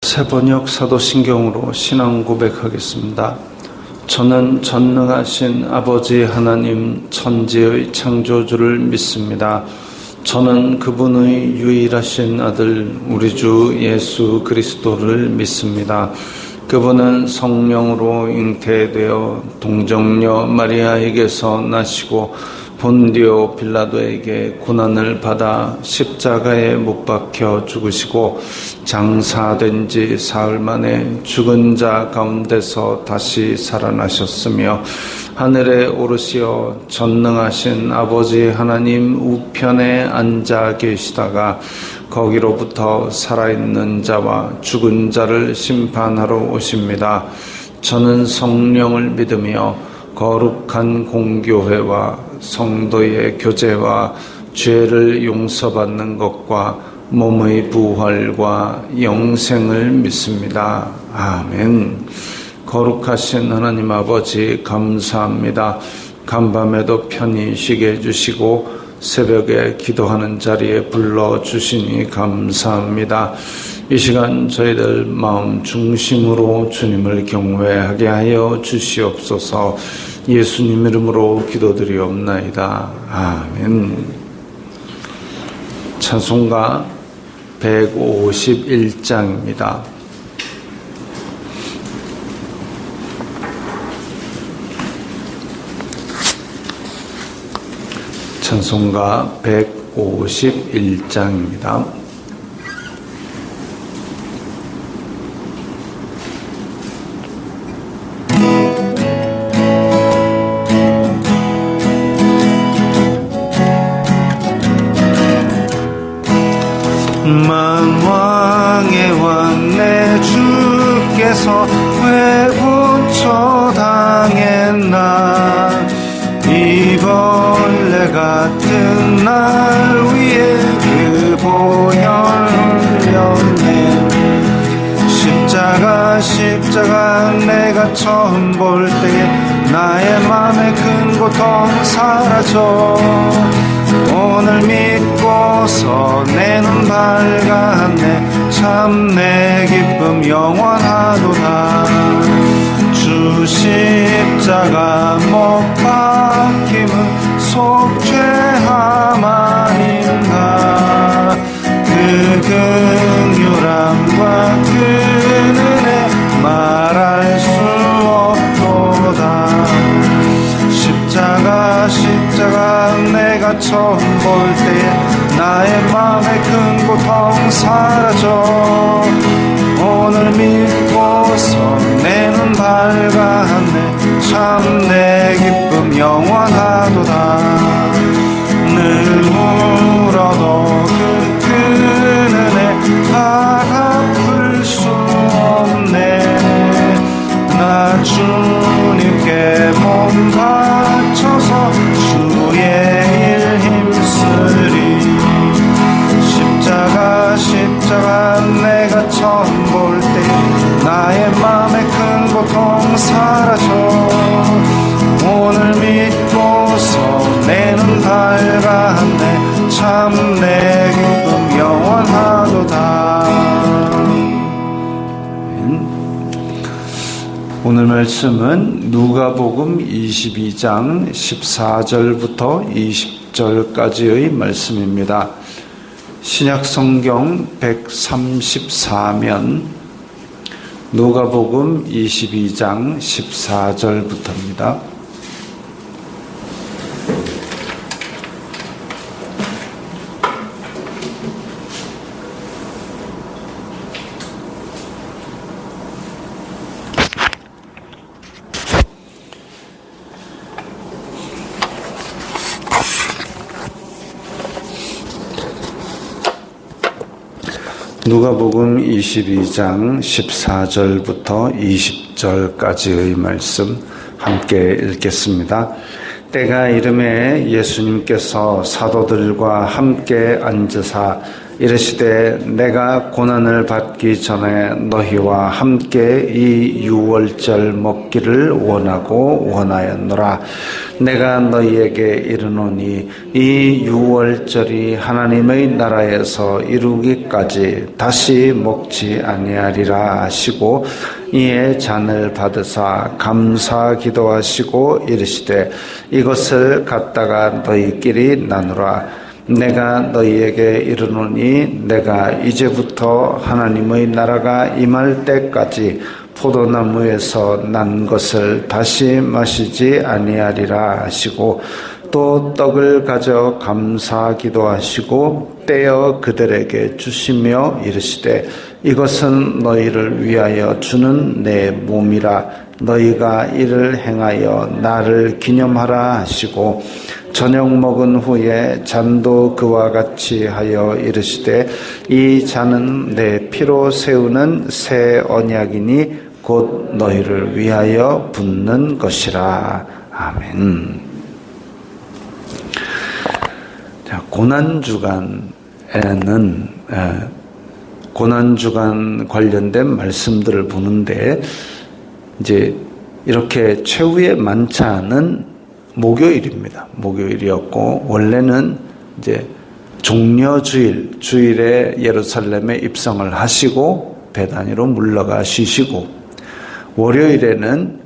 새번역 사도신경으로 신앙 고백하겠습니다. 저는 전능하신 아버지 하나님 천지의 창조주를 믿습니다. 저는 그분의 유일하신 아들 우리 주 예수 그리스도를 믿습니다. 그분은 성령으로 잉태되어 동정녀 마리아에게서 나시고 본디오 빌라도에게 고난을 받아 십자가에 못 박혀 죽으시고 장사된 지 사흘 만에 죽은 자 가운데서 다시 살아나셨으며 하늘에 오르시어 전능하신 아버지 하나님 우편에 앉아 계시다가 거기로부터 살아있는 자와 죽은 자를 심판하러 오십니다. 저는 성령을 믿으며 거룩한 공교회와 성도의 교제와 죄를 용서받는 것과 몸의 부활과 영생을 믿습니다. 아멘. 거룩하신 하나님 아버지 감사합니다. 간밤에도 편히 쉬게 해주시고 새벽에 기도하는 자리에 불러주시니 감사합니다. 이 시간 저희들 마음 중심으로 주님을 경외하게 하여 주시옵소서. 예수님 이름으로 기도드리옵나이다. 아멘. 찬송가 151장입니다. 찬송가 151장입니다. 만왕의 왕 내 주께서 왜 고초당했나 이 벌레 같은 날 위에 그 보혈 흘렸네. 십자가 내가 처음 볼 때에 나의 맘에 큰 고통 사라져. 오늘 믿고서 내 눈 밝았네. 참 내 기쁨 영원하도다. 주 십자가 못 박힘은 속죄함 아닌가. 그 긍휼함과 그 은혜 말할 수 없도다. 십자가 내가 처음 볼 때에 나의 맘에 큰 고통 사라져. 오늘 믿고서 내 눈 밝았네. 참 내 기쁨 영원하도다. 늘 울어도 그 은혜 다 갚을 수 없네. 나 주님께 몸 바쳐서 주의 일 힘쓰리. 십자가 내가 처음 볼 때 나의 맘에 큰 고통 사라져. 오늘 믿고서 내 눈 밝았네. 참 내 기쁨 영원하도다. 오늘 말씀은 누가복음 22장 14절부터 20절까지의 말씀입니다. 신약성경 134면 누가복음 22장 14절부터입니다. 누가복음 22장 14절부터 20절까지의 말씀 함께 읽겠습니다. 때가 이름에 예수님께서 사도들과 함께 앉으사 이르시되 내가 고난을 받기 전에 너희와 함께 이 유월절 먹기를 원하고 원하였노라. 내가 너희에게 이르노니 이 유월절이 하나님의 나라에서 이루기까지 다시 먹지 아니하리라 하시고 이에 잔을 받으사 감사 기도하시고 이르시되 이것을 갖다가 너희끼리 나누라. 내가 너희에게 이르노니 내가 이제부터 하나님의 나라가 임할 때까지 포도나무에서 난 것을 다시 마시지 아니하리라 하시고 또 떡을 가져 감사 기도하시고 떼어 그들에게 주시며 이르시되 이것은 너희를 위하여 주는 내 몸이라. 너희가 이를 행하여 나를 기념하라 하시고 저녁 먹은 후에 잔도 그와 같이 하여 이르시되 이 잔은 내 피로 세우는 새 언약이니 곧 너희를 위하여 붓는 것이라. 아멘. 자, 고난주간에는 고난주간 관련된 말씀들을 보는데 이제 이렇게 최후의 만찬은 목요일입니다. 목요일이었고 원래는 이제 종려주일 주일에 예루살렘에 입성을 하시고 베다니로 물러가 쉬시고 월요일에는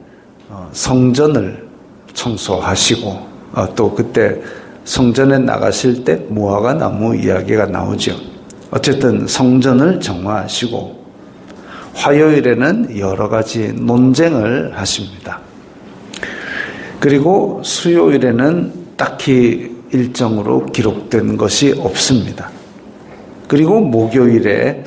성전을 청소하시고 또 그때 성전에 나가실 때 무화과 나무 이야기가 나오죠. 어쨌든 성전을 정화하시고 화요일에는 여러 가지 논쟁을 하십니다. 그리고 수요일에는 딱히 일정으로 기록된 것이 없습니다. 그리고 목요일에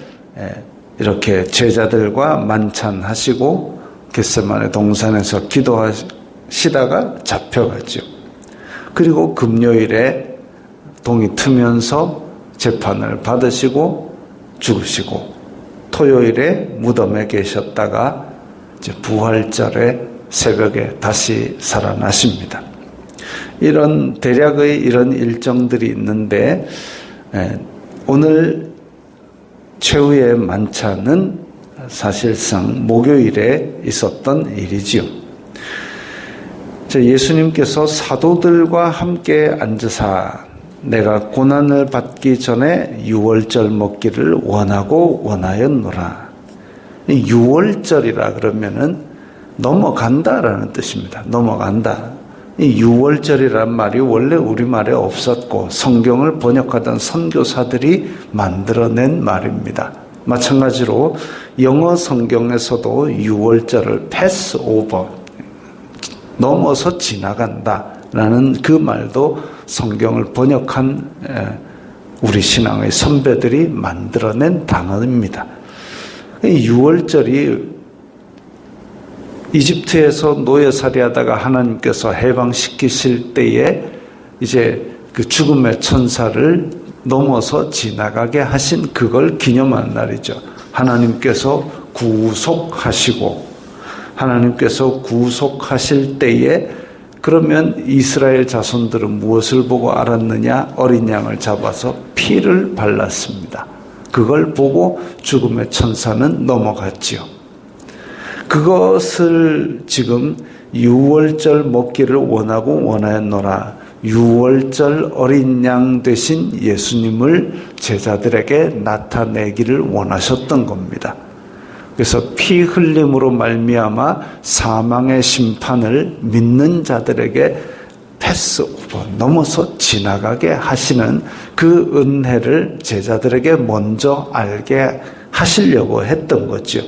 이렇게 제자들과 만찬하시고 겟세마네 동산에서 기도하시다가 잡혀가죠. 그리고 금요일에 동이 트면서 재판을 받으시고 죽으시고 토요일에 무덤에 계셨다가 이제 부활절에 새벽에 다시 살아나십니다. 이런 대략의 이런 일정들이 있는데 오늘 최후의 만찬은 사실상 목요일에 있었던 일이지요. 예수님께서 사도들과 함께 앉으사 내가 고난을 받기 전에 유월절 먹기를 원하고 원하였노라. 유월절이라 그러면은 넘어간다라는 뜻입니다. 넘어간다. 이 유월절이란 말이 원래 우리말에 없었고 성경을 번역하던 선교사들이 만들어낸 말입니다. 마찬가지로 영어 성경에서도 유월절을 패스 오버, 넘어서 지나간다라는 그 말도 성경을 번역한 우리 신앙의 선배들이 만들어낸 단어입니다. 유월절이 이집트에서 노예살이 하다가 하나님께서 해방시키실 때에 이제 그 죽음의 천사를 넘어서 지나가게 하신 그걸 기념하는 날이죠. 하나님께서 구속하시고 하나님께서 구속하실 때에 그러면 이스라엘 자손들은 무엇을 보고 알았느냐? 어린 양을 잡아서 피를 발랐습니다. 그걸 보고 죽음의 천사는 넘어갔지요. 그것을 지금 유월절 먹기를 원하고 원하였노라. 유월절 어린 양 되신 예수님을 제자들에게 나타내기를 원하셨던 겁니다. 그래서 피 흘림으로 말미암아 사망의 심판을 믿는 자들에게 패스오버, 넘어서 지나가게 하시는 그 은혜를 제자들에게 먼저 알게 하시려고 했던 거죠.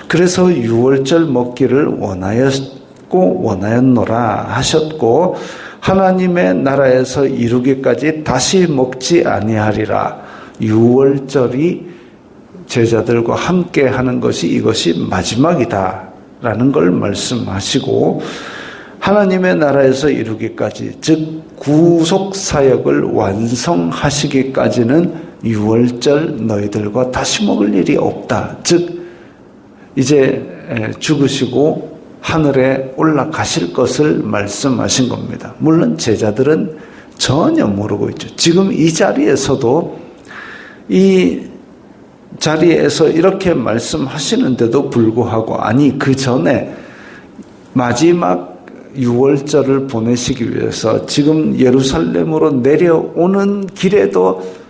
그래서 유월절 먹기를 원하였고 원하였노라 하셨고 하나님의 나라에서 이루기까지 다시 먹지 아니하리라. 유월절이 제자들과 함께 하는 것이 이것이 마지막이다라는 걸 말씀하시고 하나님의 나라에서 이루기까지 즉 구속사역을 완성하시기까지는 유월절 너희들과 다시 먹을 일이 없다. 즉 이제 죽으시고 하늘에 올라가실 것을 말씀하신 겁니다. 물론 제자들은 전혀 모르고 있죠. 지금 이 자리에서도 이렇게 말씀하시는데도 불구하고, 아니 그 전에 마지막 유월절을 보내시기 위해서 지금 예루살렘으로 내려오는 길에도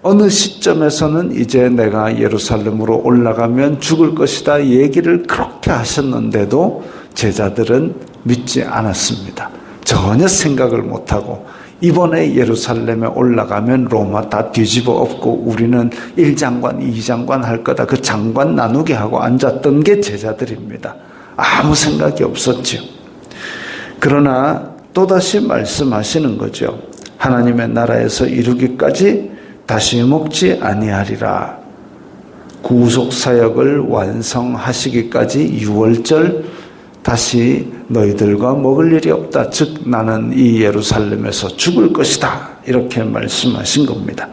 어느 시점에서는 이제 내가 예루살렘으로 올라가면 죽을 것이다 얘기를 그렇게 하셨는데도 제자들은 믿지 않았습니다. 전혀 생각을 못하고 이번에 예루살렘에 올라가면 로마 다 뒤집어 엎고 우리는 1장관, 2장관 할 거다. 그 장관 나누게 하고 앉았던 게 제자들입니다. 아무 생각이 없었죠. 그러나 또다시 말씀하시는 거죠. 하나님의 나라에서 이루기까지 다시 먹지 아니하리라. 구속사역을 완성하시기까지 유월절 다시 너희들과 먹을 일이 없다. 즉 나는 이 예루살렘에서 죽을 것이다. 이렇게 말씀하신 겁니다.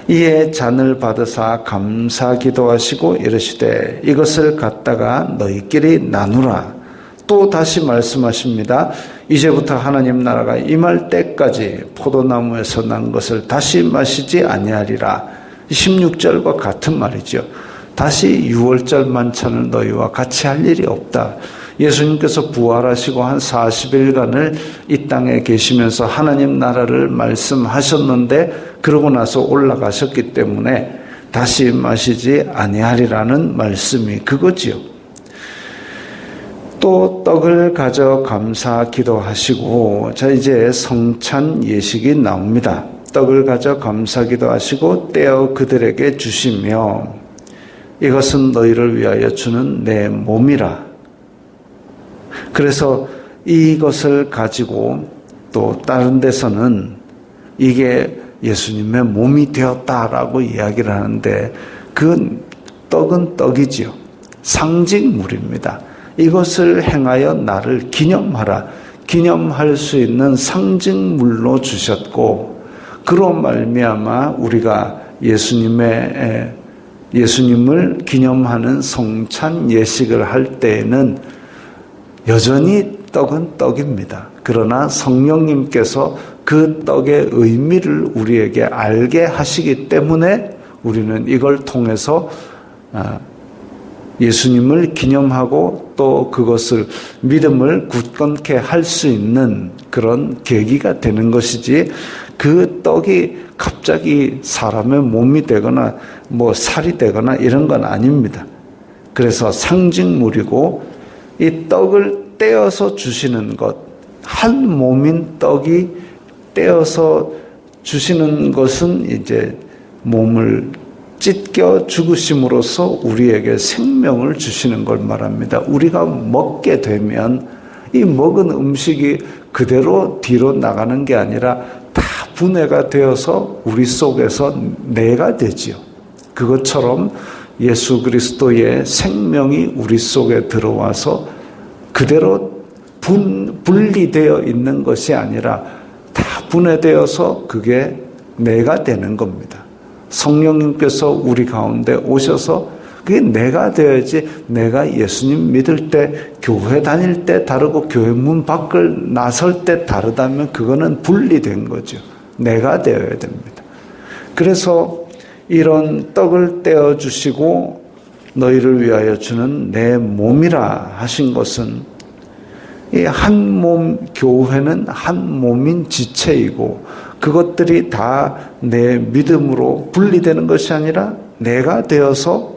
이에 잔을 받으사 감사 기도하시고 이르시되 이것을 갖다가 너희끼리 나누라. 또 다시 말씀하십니다. 이제부터 하나님 나라가 임할 때까지 포도나무에서 난 것을 다시 마시지 아니하리라. 16절과 같은 말이죠. 다시 유월절 만찬을 너희와 같이 할 일이 없다. 예수님께서 부활하시고 한 40일간을 이 땅에 계시면서 하나님 나라를 말씀하셨는데 그러고 나서 올라가셨기 때문에 다시 마시지 아니하리라는 말씀이 그거지요. 또 떡을 가져 감사 기도하시고, 자 이제 성찬 예식이 나옵니다. 떡을 가져 감사 기도하시고 떼어 그들에게 주시며 이것은 너희를 위하여 주는 내 몸이라. 그래서 이것을 가지고 또 다른 데서는 이게 예수님의 몸이 되었다라고 이야기를 하는데 그 떡은 떡이지요. 상징물입니다. 이것을 행하여 나를 기념하라. 기념할 수 있는 상징물로 주셨고, 그로 말미암아 우리가 예수님을 기념하는 성찬 예식을 할 때에는 여전히 떡은 떡입니다. 그러나 성령님께서 그 떡의 의미를 우리에게 알게 하시기 때문에 우리는 이걸 통해서 예수님을 기념하고 또 그것을 믿음을 굳건케 할 수 있는 그런 계기가 되는 것이지, 그 떡이 갑자기 사람의 몸이 되거나 뭐 살이 되거나 이런 건 아닙니다. 그래서 상징물이고, 이 떡을 떼어서 주시는 것, 한 몸인 떡이 떼어서 주시는 것은 이제 몸을 찢겨 죽으심으로써 우리에게 생명을 주시는 걸 말합니다. 우리가 먹게 되면 이 먹은 음식이 그대로 뒤로 나가는 게 아니라 다 분해가 되어서 우리 속에서 내가 되지요. 그것처럼 예수 그리스도의 생명이 우리 속에 들어와서 그대로 분리되어 있는 것이 아니라 다 분해되어서 그게 내가 되는 겁니다. 성령님께서 우리 가운데 오셔서 그게 내가 되어야지, 내가 예수님 믿을 때, 교회 다닐 때 다르고 교회 문 밖을 나설 때 다르다면 그거는 분리된 거죠. 내가 되어야 됩니다. 그래서 이런 떡을 떼어주시고 너희를 위하여 주는 내 몸이라 하신 것은, 이 한 몸, 교회는 한 몸인 지체이고 그것들이 다 내 믿음으로 분리되는 것이 아니라 내가 되어서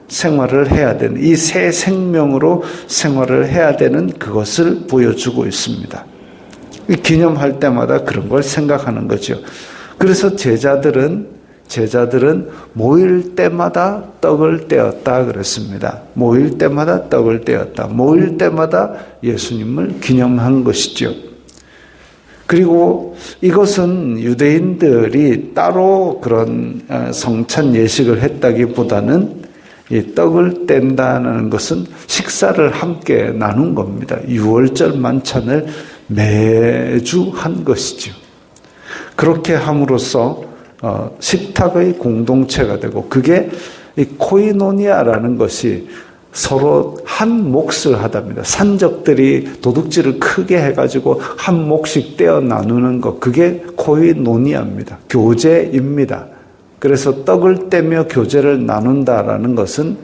생활을 해야 되는, 이 새 생명으로 생활을 해야 되는 그것을 보여주고 있습니다. 기념할 때마다 그런 걸 생각하는 거죠. 그래서 제자들은 모일 때마다 떡을 떼었다 그랬습니다. 모일 때마다 떡을 떼었다. 모일 때마다 예수님을 기념한 것이죠. 그리고 이것은 유대인들이 따로 그런 성찬 예식을 했다기보다는 이 떡을 뗀다는 것은 식사를 함께 나눈 겁니다. 유월절 만찬을 매주 한 것이죠. 그렇게 함으로써 식탁의 공동체가 되고, 그게 이 코이노니아라는 것이 서로 한 몫을 하답니다. 산적들이 도둑질을 크게 해가지고 한 몫씩 떼어 나누는 것, 그게 코이노니아입니다. 교제입니다. 그래서 떡을 떼며 교제를 나눈다라는 것은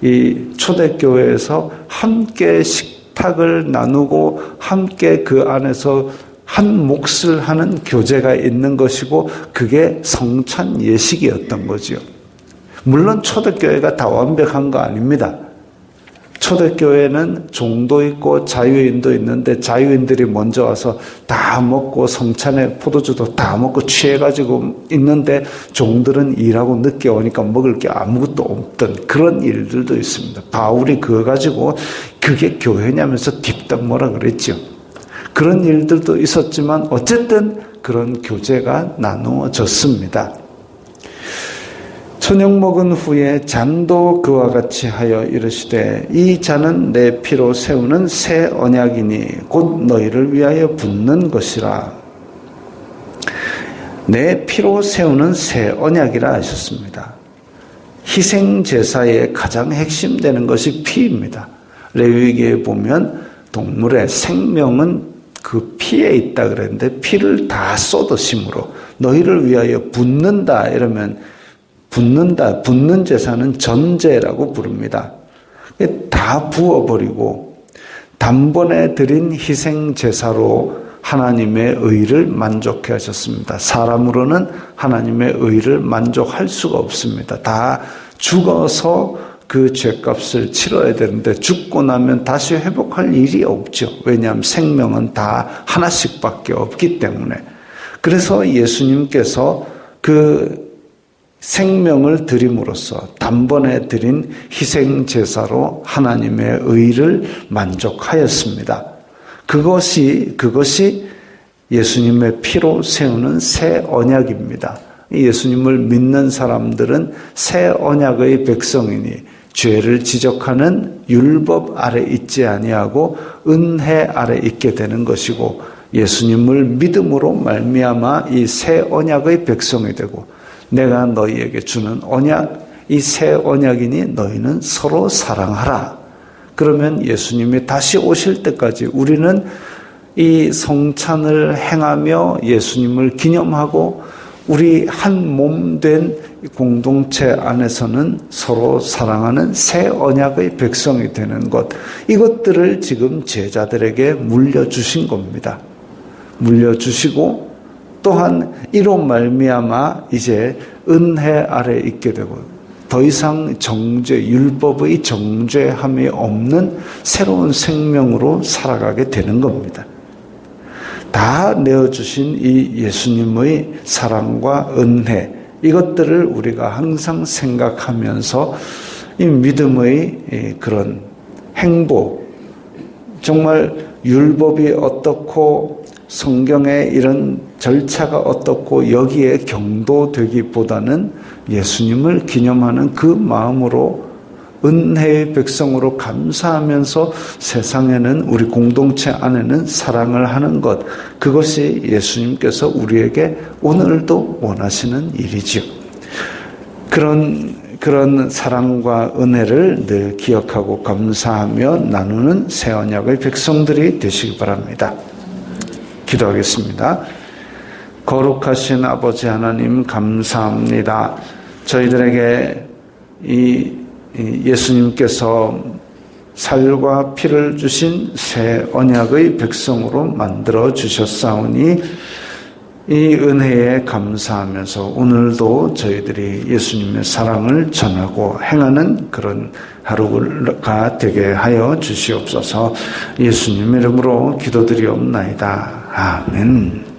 이 초대교회에서 함께 식탁을 나누고 함께 그 안에서 한 몫을 하는 교제가 있는 것이고, 그게 성찬 예식이었던 거지요. 물론 초대교회가 다 완벽한 거 아닙니다. 초대교회는 종도 있고 자유인도 있는데, 자유인들이 먼저 와서 다 먹고 성찬에 포도주도 다 먹고 취해가지고 있는데, 종들은 일하고 늦게 오니까 먹을 게 아무것도 없던 그런 일들도 있습니다. 바울이 그거 가지고 그게 교회냐면서 딥덕 뭐라 그랬죠. 그런 일들도 있었지만 어쨌든 그런 교제가 나누어졌습니다. 저녁 먹은 후에 잔도 그와 같이 하여 이르시되, 이 잔은 내 피로 세우는 새 언약이니 곧 너희를 위하여 붓는 것이라. 내 피로 세우는 새 언약이라 하셨습니다. 희생제사의 가장 핵심되는 것이 피입니다. 레위기에 보면 동물의 생명은 그 피에 있다 그랬는데, 피를 다 쏟으심으로 너희를 위하여 붓는다 이러면, 붓는 제사는 전제라고 부릅니다. 다 부어버리고 단번에 드린 희생 제사로 하나님의 의를 만족해 하셨습니다. 사람으로는 하나님의 의를 만족할 수가 없습니다. 다 죽어서 그 죄값을 치러야 되는데, 죽고 나면 다시 회복할 일이 없죠. 왜냐하면 생명은 다 하나씩밖에 없기 때문에. 그래서 예수님께서 그 생명을 드림으로써 단번에 드린 희생제사로 하나님의 의를 만족하였습니다. 그것이 예수님의 피로 세우는 새 언약입니다. 예수님을 믿는 사람들은 새 언약의 백성이니 죄를 지적하는 율법 아래 있지 아니하고 은혜 아래 있게 되는 것이고, 예수님을 믿음으로 말미암아 이 새 언약의 백성이 되고, 내가 너희에게 주는 언약, 이 새 언약이니 너희는 서로 사랑하라. 그러면 예수님이 다시 오실 때까지 우리는 이 성찬을 행하며 예수님을 기념하고, 우리 한 몸 된 공동체 안에서는 서로 사랑하는 새 언약의 백성이 되는 것, 이것들을 지금 제자들에게 물려주신 겁니다. 물려주시고, 또한 이로 말미암아 이제 은혜 아래 있게 되고, 더 이상 율법의 정죄함이 없는 새로운 생명으로 살아가게 되는 겁니다. 다 내어주신 이 예수님의 사랑과 은혜, 이것들을 우리가 항상 생각하면서 이 믿음의 그런 행복, 정말 율법이 어떻고 성경의 이런 절차가 어떻고 여기에 경도되기보다는 예수님을 기념하는 그 마음으로 은혜의 백성으로 감사하면서 세상에는, 우리 공동체 안에는 사랑을 하는 것, 그것이 예수님께서 우리에게 오늘도 원하시는 일이지요. 그런 사랑과 은혜를 늘 기억하고 감사하며 나누는 새 언약의 백성들이 되시기 바랍니다. 기도하겠습니다. 거룩하신 아버지 하나님, 감사합니다. 저희들에게 이 예수님께서 살과 피를 주신 새 언약의 백성으로 만들어 주셨사오니, 이 은혜에 감사하면서 오늘도 저희들이 예수님의 사랑을 전하고 행하는 그런 하루가 되게 하여 주시옵소서. 예수님 이름으로 기도드리옵나이다. 아멘.